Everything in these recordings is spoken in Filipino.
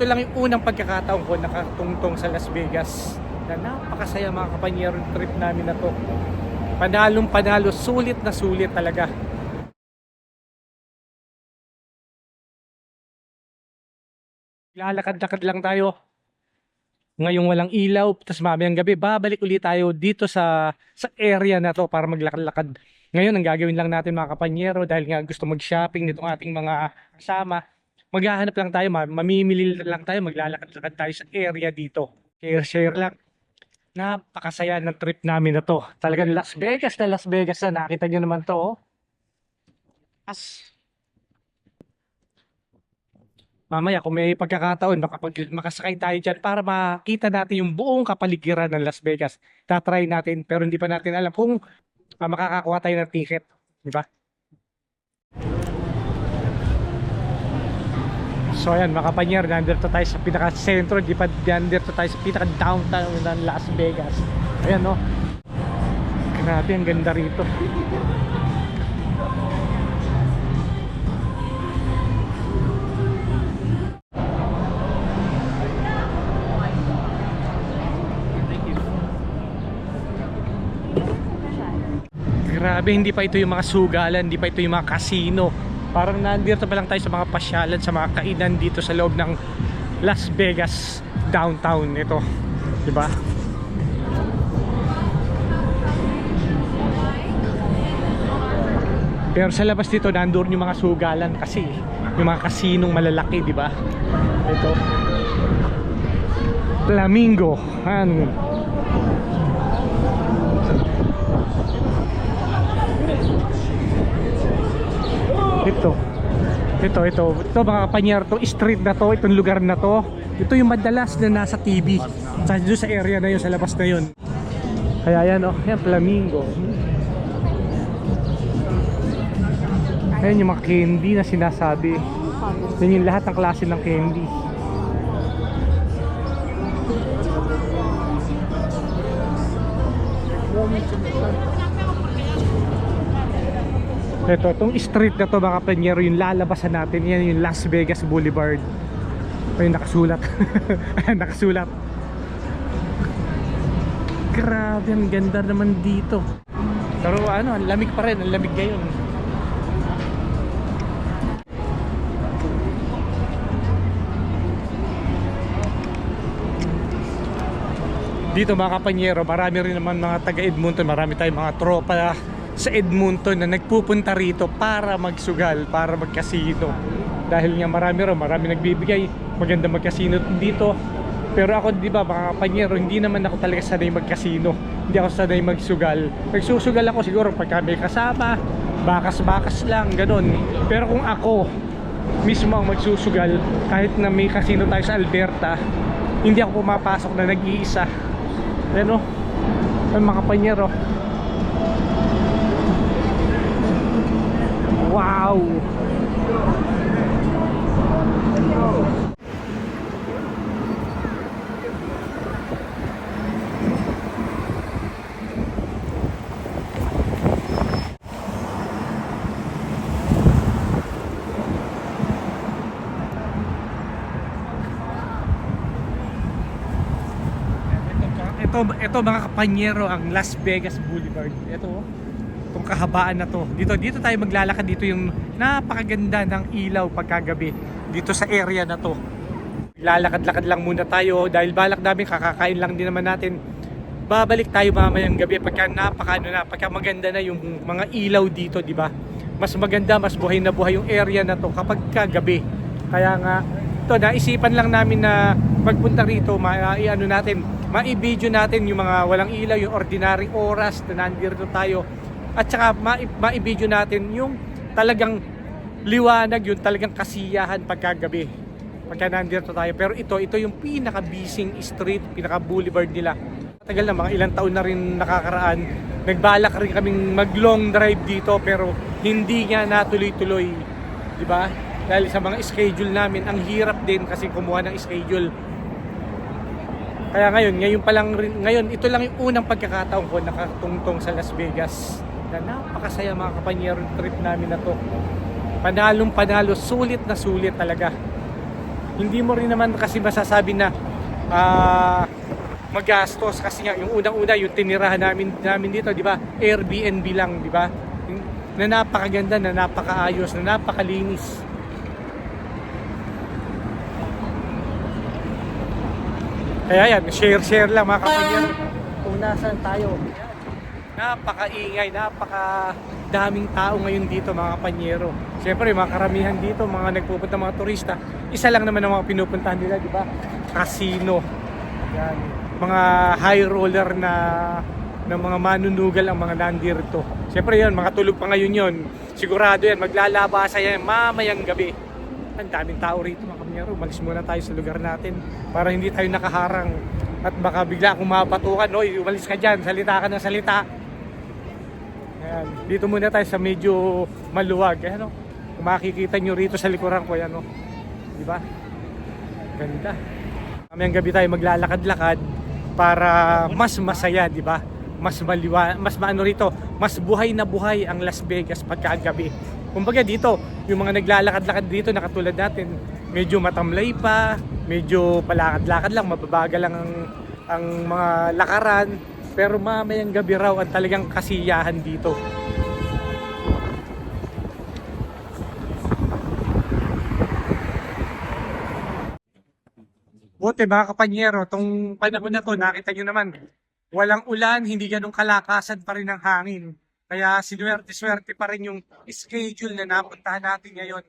Ito lang yung unang pagkakataon ko nakatungtong sa Las Vegas na napakasaya mga kapanyero trip namin na to. Panalong panalo, sulit na sulit talaga. Lalakad-lakad lang tayo. Ngayong walang ilaw, tapos mamayang gabi, babalik ulit tayo dito sa area na to para maglakad-lakad. Ngayon, ang gagawin lang natin mga kapanyero dahil nga gusto mag-shopping nitong ating mga kasama. Maghahanap lang tayo, mamimili lang tayo, maglalakad-lakad tayo sa area dito. Share lang. Napakasaya ng trip namin na to. Talagang Las Vegas na Las Vegas na. Nakita nyo naman to. Oh. As mamaya kung may pagkakataon makasakay tayo dyan para makita natin yung buong kapaligiran ng Las Vegas. Tatry natin pero hindi pa natin alam kung makakakuha tayo ng ticket. Diba? So ayan mga kapanyero, nandito tayo sa pinaka-sentro, di pa nandito tayo sa pinaka-downtown ng Las Vegas. Ayan no. Grabe, ang ganda rito. Grabe, hindi pa ito yung mga sugalan, hindi pa ito yung mga casino. Parang nandito pa lang tayo sa mga pasyalan, sa mga kainan dito sa loob ng Las Vegas downtown ito. Diba? Pero sa labas dito, nandoon yung mga sugalan kasi. Yung mga kasinong malalaki, diba? Ito. Flamingo. Ito mga kapanyero, itong street na to, itong lugar na to, ito yung madalas na nasa TV sa area na yun, sa labas na yun. Kaya yan oh, yan flamingo. Ayan yung mga candy na sinasabi. Yan yung lahat ng klase ng candy. Itong street na to mga kapanyero, yung lalabasan natin, yan yung Las Vegas Boulevard. Ayun, nakasulat. Nakasulat. Grabe, ang ganda naman dito. Pero ano, ang lamig pa rin, ang lamig ngayon. Dito mga kapanyero, marami rin naman mga taga Edmonton, marami tayong mga tropa sa Edmonton na nagpupunta rito para magsugal, para magkasino. Dahil nga marami nagbibigay, maganda magkasino dito. Pero ako, di ba mga kapanyero, hindi naman ako talaga sanay magkasino. Hindi ako sanay magsugal. Nagsusugal ako siguro pagka may kasama, bakas-bakas lang, ganun. Pero kung ako mismo ang magsusugal, kahit na may kasino tayo sa Alberta, hindi ako pumapasok na nag-iisa. Ano? Mga kapanyero. Wow! Ito mga kapanyero, ang Las Vegas Boulevard. Ito, itong kahabaan na to. Dito tayo maglalakad. Dito yung napakaganda ng ilaw pagkagabi dito sa area na to. Lalakad-lakad lang muna tayo dahil balak namin, kakakain lang din naman natin. Babalik tayo mamayang gabi pagka maganda na yung mga ilaw dito, di ba? Mas maganda, mas buhay na buhay yung area na to kapag kagabi. Kaya nga, ito, naisipan lang namin na magpunta rito, ma-i-video natin yung mga walang ilaw, yung ordinary oras na nandito tayo. At saka ma-i-video natin yung talagang liwanag, yung talagang kasiyahan pagkagabi, pagka nandito tayo. Pero ito yung pinaka-busy street, pinaka-boulevard nila. Tagal na, mga ilang taon na rin nakakaraan. Nagbalak rin kaming mag-long drive dito pero hindi nga natuloy-tuloy, di ba? Dahil sa mga schedule namin, ang hirap din kasi kumuha ng schedule. Kaya ngayon ito lang yung unang pagkakataon ko nakatungtong sa Las Vegas na napakasaya mga kapanyero trip namin na to. Panalong panalo, sulit na sulit talaga. hindi mo rin naman kasi masasabi na ah, magastos kasi nga yung unang-una yung tinirahan namin dito, di ba? Airbnb lang, di ba? Na napakaganda, na napakaayos, na napakalinis. Kaya yan, share lang mga kapatid. Kung nasaan tayo. Napakaingay, napakadaming tao ngayon dito mga kapanyero. Siyempre mga karamihan dito, mga nagpupunta mga turista, isa lang naman ang mga pinupuntahan nila, di ba? Casino. Yan. Mga high roller na mga manunugal ang mga nandirito. Siyempre yan, mga tulog pa ngayon yon. Sigurado yan, maglalabasa yan mamayang gabi. Ang daming tao rito mga kapanyero. Umalis muna tayo sa lugar natin para hindi tayo nakaharang at baka bigla akong mapatukan. Oy, umalis ka dyan, salita ka ng salita. Ayan, dito muna tayo sa medyo maluwag. Ayan, kung makikita nyo rito sa likuran ko, ayan, di ba? Ganda. Mamayang gabi tayo maglalakad-lakad para mas masaya, di ba? Mas maano rito, mas buhay na buhay ang Las Vegas pagkagabi. Kumbaga dito, yung mga naglalakad-lakad dito na katulad natin, medyo matamlay pa, medyo palakad-lakad lang, mababagal lang ang mga lakaran, pero mamayang gabi raw ang talagang kasiyahan dito. Buti mga kapanyero, tong panahon na to, nakita nyo naman, walang ulan, hindi ganun kalakasan pa rin ang hangin. Kaya sinuwerte-swerte pa rin yung schedule na napuntahan natin ngayon.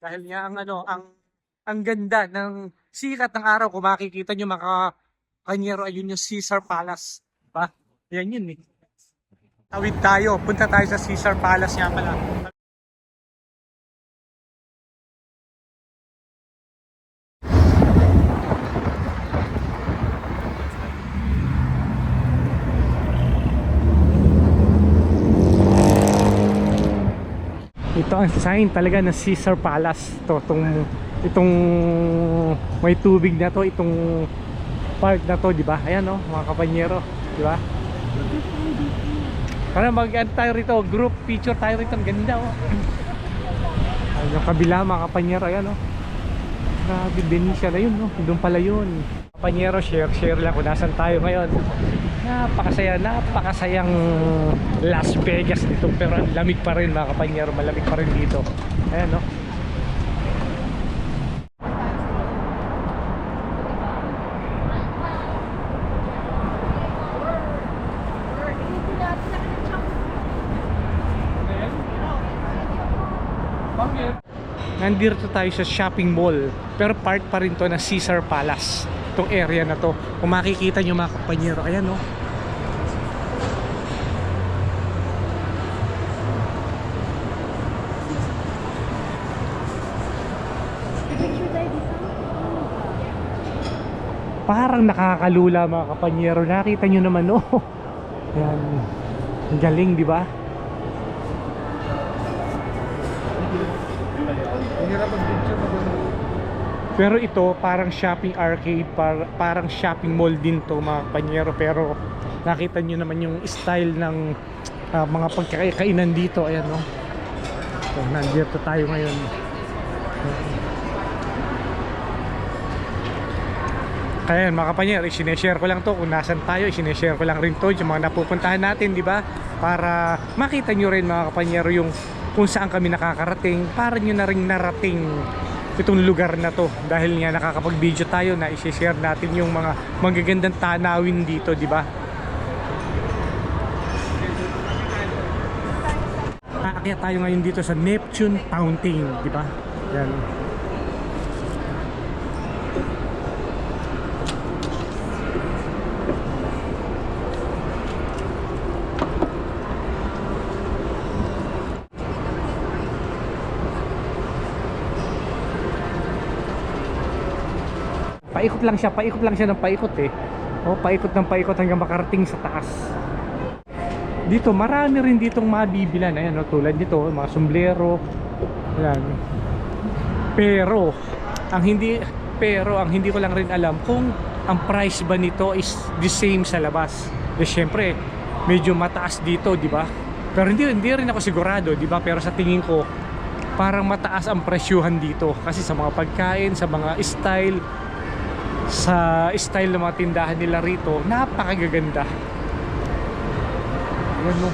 Dahil nga ang ganda ng sikat ng araw. Kung makikita nyo mga kapanyero, ayun yung Caesar Palace. Diba? Yan yun eh. Tawid tayo, punta tayo sa Caesar Palace nga pala. Ito ang sign talaga ng Caesar Palace. Itong may tubig na to, itong park na to, di ba? Ayan mga kapanyero, di ba? Para tayo rito, group picture tayo rito, ang ganda Ay, yung kabila mga kapanyero, ayan Grabe, Benicia na yun, doon pala yun. Kapanyero, share lang kung nasan tayo ngayon. Napakasayang Las Vegas dito, pero ang lamig pa rin mga kapanyero, malamig pa rin dito. Ayan Nandito tayo sa shopping mall, pero part pa rin to ng Caesar Palace, itong area na to. Kung makikita nyo mga kapanyero, ayan parang nakakalula mga kapanyero. Nakita nyo naman ayan, ang galing, di ba? Pero ito parang shopping arcade, parang shopping mall din to mga kapanyero. Pero nakita nyo naman yung style ng mga pagkakainan dito. Ayan so, nandito tayo ngayon. Kaya mga kapanyero, isineshare ko lang to kung nasan tayo. Isineshare ko lang rin to yung mga napupuntahan natin, di ba? Para makita nyo rin mga kapanyero yung kung saan kami nakakarating, para nyo na rin narating itong lugar na to. Dahil nga nakakapag-video tayo na i-share natin yung mga magagandang tanawin dito, di ba? Aakyat tayo ngayon dito sa Neptune Fountain, di ba? Yan. Paikot lang siya ng paikot paikot ng paikot hanggang makarating sa taas. Dito marami rin ditong mabibilan, ayan tulad dito, mga sombrero. Ayan. Pero ang hindi ko lang rin alam kung ang price ba nito is the same sa labas. Syempre, medyo mataas dito, di ba? Pero hindi rin ako sigurado, di ba? Pero sa tingin ko, parang mataas ang presyuhan dito kasi sa mga pagkain, sa mga style, sa style ng mga tindahan nila rito, napakagaganda. Ayan mo.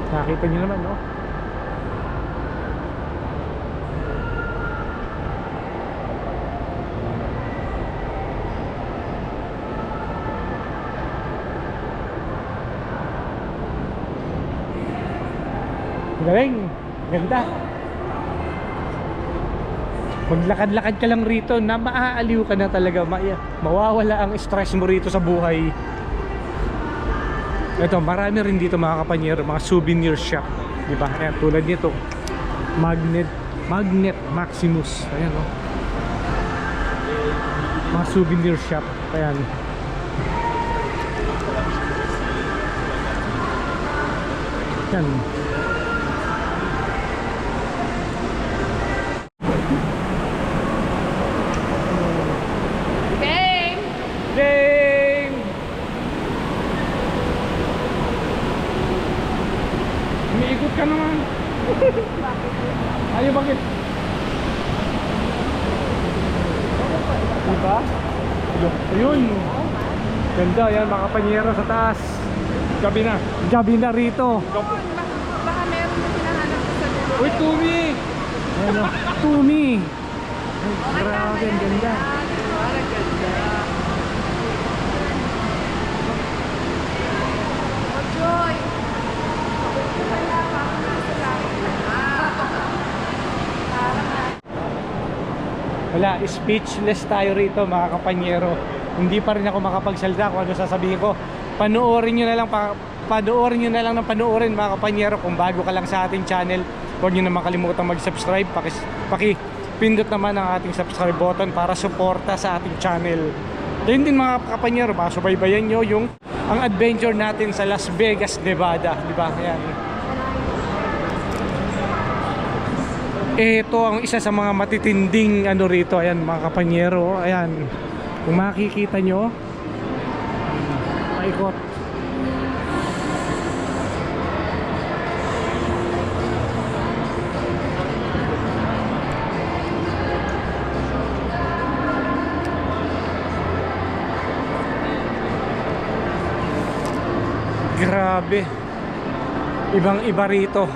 Nakita niyo naman, no? Galing, ganda. Maglakad-lakad ka lang rito na maaaliw ka na talaga, mawawala ang stress mo rito sa buhay. Ito, marami rin dito mga kapanyero, mga souvenir shop, di ba? Ayan, tulad nito, Magnet Maximus. Ayan, oh. Mga souvenir shop. Ayan. Ayan. Umiikot ka naman. Ay, bakit? Diba? Ayun. Ganda, yan mga kapanyero sa taas. Gabi na. Gabi na rito. Baka meron na hinahanap ko sa dulo. Uy, Tumi! Ano? Tumi! Ay, grabe, ang ganda. Joy! Wala, speechless tayo rito mga kapanyero. Hindi pa rin ako makapagsalita kung ano sasabihin ko. Panoorin nyo na lang, panoorin nyo na lang ng panoorin mga kapanyero. Kung bago ka lang sa ating channel, huwag nyo naman kalimutan mag-subscribe. Pindot naman ang ating subscribe button para suporta sa ating channel. Ayun din mga kapanyero, masubaybayan nyo yung ang adventure natin sa Las Vegas, Nevada, di ba? Ayan. Ito ang isa sa mga matitinding ano rito, ayan mga kapanyero, ayan. Kung makikita nyo, paikot. Grabe, ibang iba rito.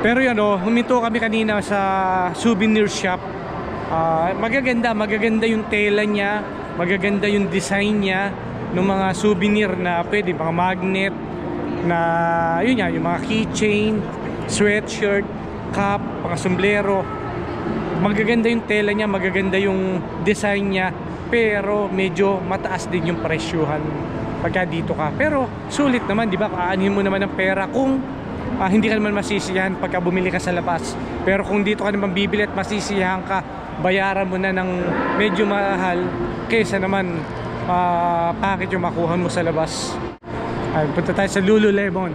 Pero yan, huminto kami kanina sa souvenir shop. Magaganda yung tela niya, magaganda yung design niya ng mga souvenir na pwede, mga magnet na yun yan, yung mga keychain, sweatshirt, cap, mga sombrero. Magaganda yung tela niya, magaganda yung design niya, pero medyo mataas din yung presyuhan pagka dito ka. Pero sulit naman, di ba? Aanhin mo naman ng pera kung hindi ka naman masisiyahan pagka bumili ka sa labas. Pero kung dito ka naman bibili at masisiyahan ka, bayaran mo na ng medyo mahal kaysa naman package yung makuha mo sa labas. Ay, punta tayo sa Lululemon.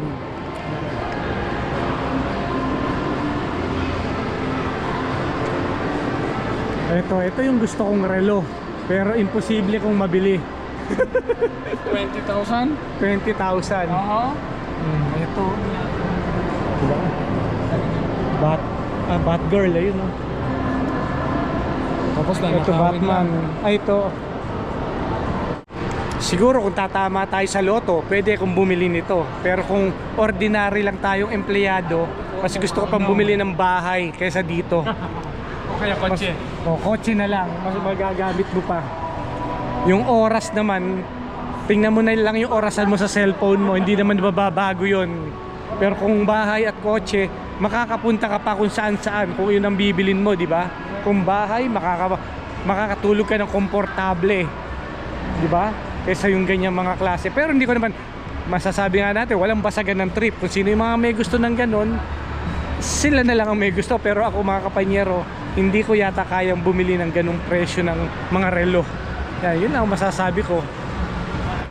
Ito yung gusto kong relo, pero imposible kong mabili. 20,000? 20,000. Oo. Ito. Diba? Batgirl, ayun, no? Tapos lang, Ito Batman. Ay, ito. Siguro kung tatama tayo sa loto, pwede kong bumili nito. Pero kung ordinary lang tayong empleyado, kasi gusto ko pang bumili ng bahay kaysa dito. O kaya kotse. Kotse na lang, mas magagamit mo pa. Yung oras naman, tingnan mo na lang yung orasan mo sa cellphone mo, hindi naman babago yun. Pero kung bahay at kotse, makakapunta ka pa kung saan-saan, kung yun ang bibilin mo, di ba? Kung bahay, makakatulog ka ng komportable, di ba? Kaysa yung ganyang mga klase. Pero hindi ko naman masasabi nga natin, walang basagan ng trip. Kung sino yung mga may gusto ng ganon, sila na lang ang may gusto. Pero ako mga kapanyero, hindi ko yata kayang bumili ng ganong presyo ng mga relo. Yun lang ang masasabi ko.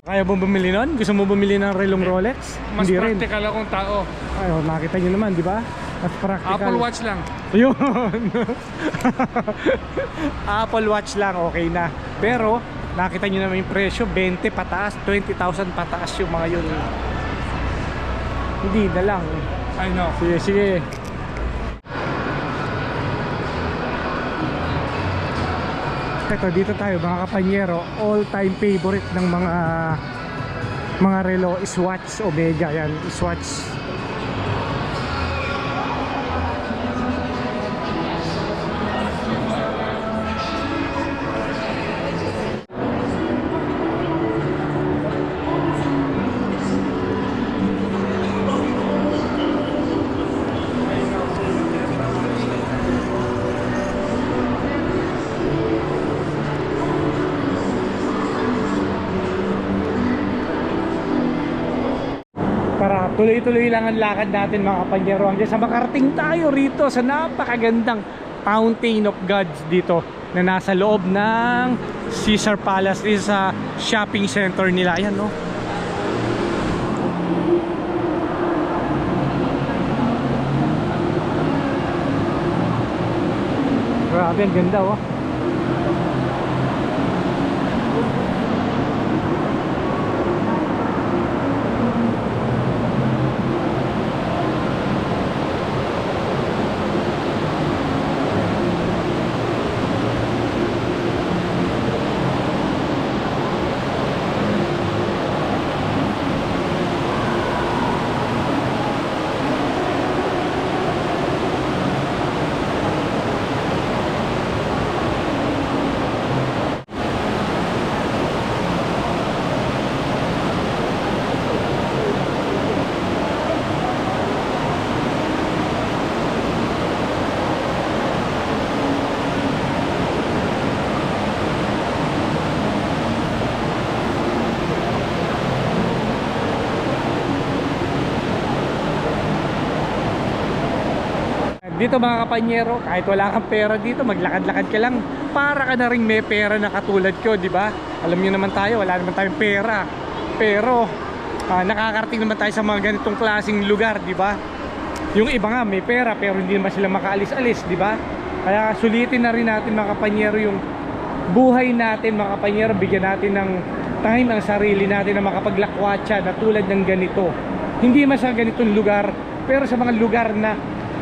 Kaya mo bumili nun? Gusto mo bumili ng relong Rolex? Mas hindi rin. practical akong tao. Ay, nakita nyo naman, di ba? Mas practical. Apple Watch lang. Yun. Apple Watch lang, okay na. Pero nakita nyo naman yung presyo, 20 pataas, 20,000 pataas yung mga yun. Hindi na lang. I know. Sige, sige. Ito, dito tayo mga kapanyero. All time favorite ng mga relo, Swatch Omega. Yan, Swatch. Tara, tuloy-tuloy lang ang lakad natin mga kapanyero hanggang sa makarating tayo rito sa napakagandang Fountain of Gods dito na nasa loob ng Caesar Palace, dito sa shopping center nila. Ayan, no? Grabe, ang ganda, oh. Dito mga kapanyero, kahit wala kang pera dito, maglakad-lakad ka lang, para ka na rin may pera na katulad ko, di ba? Alam niyo naman tayo, wala naman tayong pera. Pero nakakarating naman tayo sa mga ganitong klaseng lugar, di ba? Yung iba nga may pera pero hindi naman sila makaalis-alis, di ba? Kaya sulitin na rin natin mga kapanyero yung buhay natin mga kapanyero, bigyan natin ng time ang sarili natin na makapaglakwatsya na tulad ng ganito. Hindi man sa ganitong lugar, pero sa mga lugar na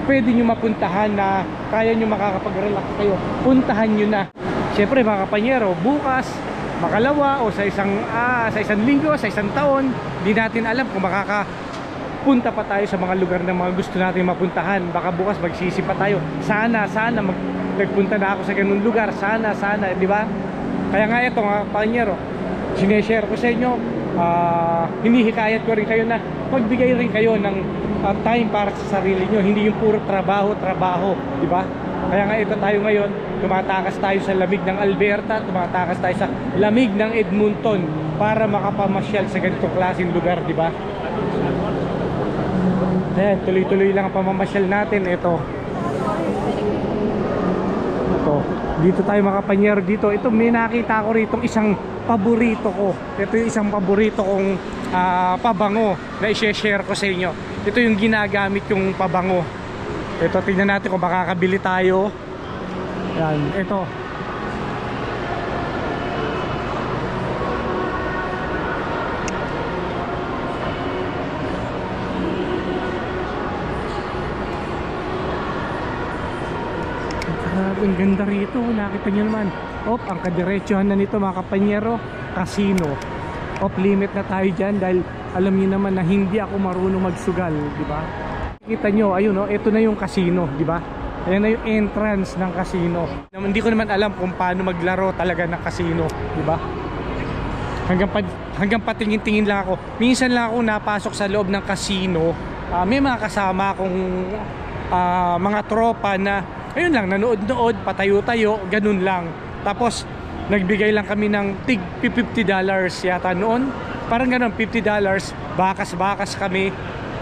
pwede nyo mapuntahan na kaya nyo makakapag-relax kayo, puntahan nyo na. Siyempre mga kapanyero, bukas, makalawa o sa isang linggo, sa isang taon, di natin alam kung makakapunta pa tayo sa mga lugar na mga gusto natin mapuntahan. Baka bukas magsisi pa tayo. Sana nagpunta na ako sa ganung lugar. Sana, di ba? Kaya nga ito mga kapanyero, sineshare ko sa inyo, hinihikayat ko rin kayo na magbigay rin kayo ng time para sa sarili nyo, hindi yung puro trabaho, di ba? Kaya nga ito tayo ngayon, tumatakas tayo sa lamig ng Alberta, tumatakas tayo sa lamig ng Edmonton para makapamasyal sa ganitong klaseng lugar, di ba? Ayan, tuloy-tuloy lang ang pamamasyal natin. Ito, dito tayo mga kapanyero dito. Ito, may nakita ko rito isang paborito ko. Ito yung isang paborito kong pabango na i-share ko sa inyo. Ito yung ginagamit yung pabango. Ito, tingnan natin kung makakabili tayo. Yan, ito. Ang ganda rito, nakita nyo naman. Ang kadiretsuhan na nito mga kapanyero, casino. Off limit na tayo dyan dahil alam niyo naman na hindi ako marunong magsugal, di ba? Kita nyo, ayun, ito na yung casino, di ba? Ayan na yung entrance ng casino. Hindi ko naman alam kung paano maglaro talaga ng casino, di ba? Hanggang patingin-tingin lang ako. Minsan lang ako napasok sa loob ng casino. May mga kasama akong mga tropa na ayun lang, nanood-nood, patayo-tayo, ganun lang. Tapos nagbigay lang kami ng tig $50 yata noon. Parang ganun, $50, bakas-bakas kami.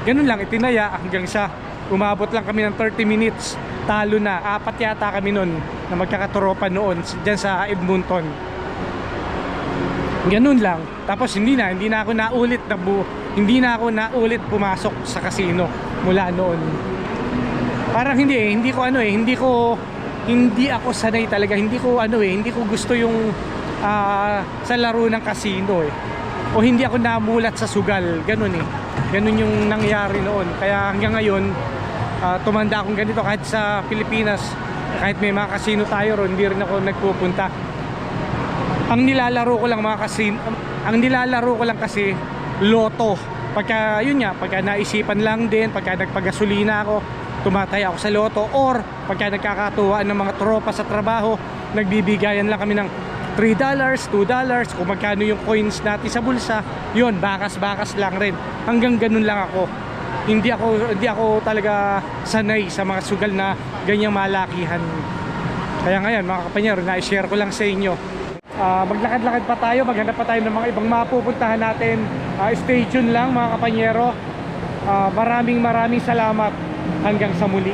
Ganun lang, itinaya hanggang sa umabot lang kami ng 30 minutes. Talo na, 4 yata kami noon na magkakatropa noon dyan sa Edmonton. Ganun lang. Tapos hindi na ako naulit pumasok sa casino mula noon. Parang hindi ko hindi ako sanay talaga, hindi ko gusto yung sa laro ng casino eh. O hindi ako namulat sa sugal, ganun eh. Ganun yung nangyari noon. Kaya hanggang ngayon, tumanda akong ganito kahit sa Pilipinas, kahit may mga casino tayo ron, hindi rin ako nagpupunta. Ang nilalaro ko lang kasi loto. Pagka naisipan lang din, pagka nagpagasolina ako, tumataya ako sa loto, or pagka nagkakatuwaan ng mga tropa sa trabaho, nagbibigayan lang kami ng $3, $2, kung magkano yung coins natin sa bulsa, yun, bakas-bakas lang rin. Hanggang ganun lang ako. Hindi ako talaga sanay sa mga sugal na ganyang malakihan. Kaya ngayon, mga kapanyero, na-share ko lang sa inyo. Maglakad-lakad pa tayo, maghanap pa tayo ng mga ibang mapupuntahan natin. Stay tuned lang, mga kapanyero. Maraming salamat. Hanggang sa muli.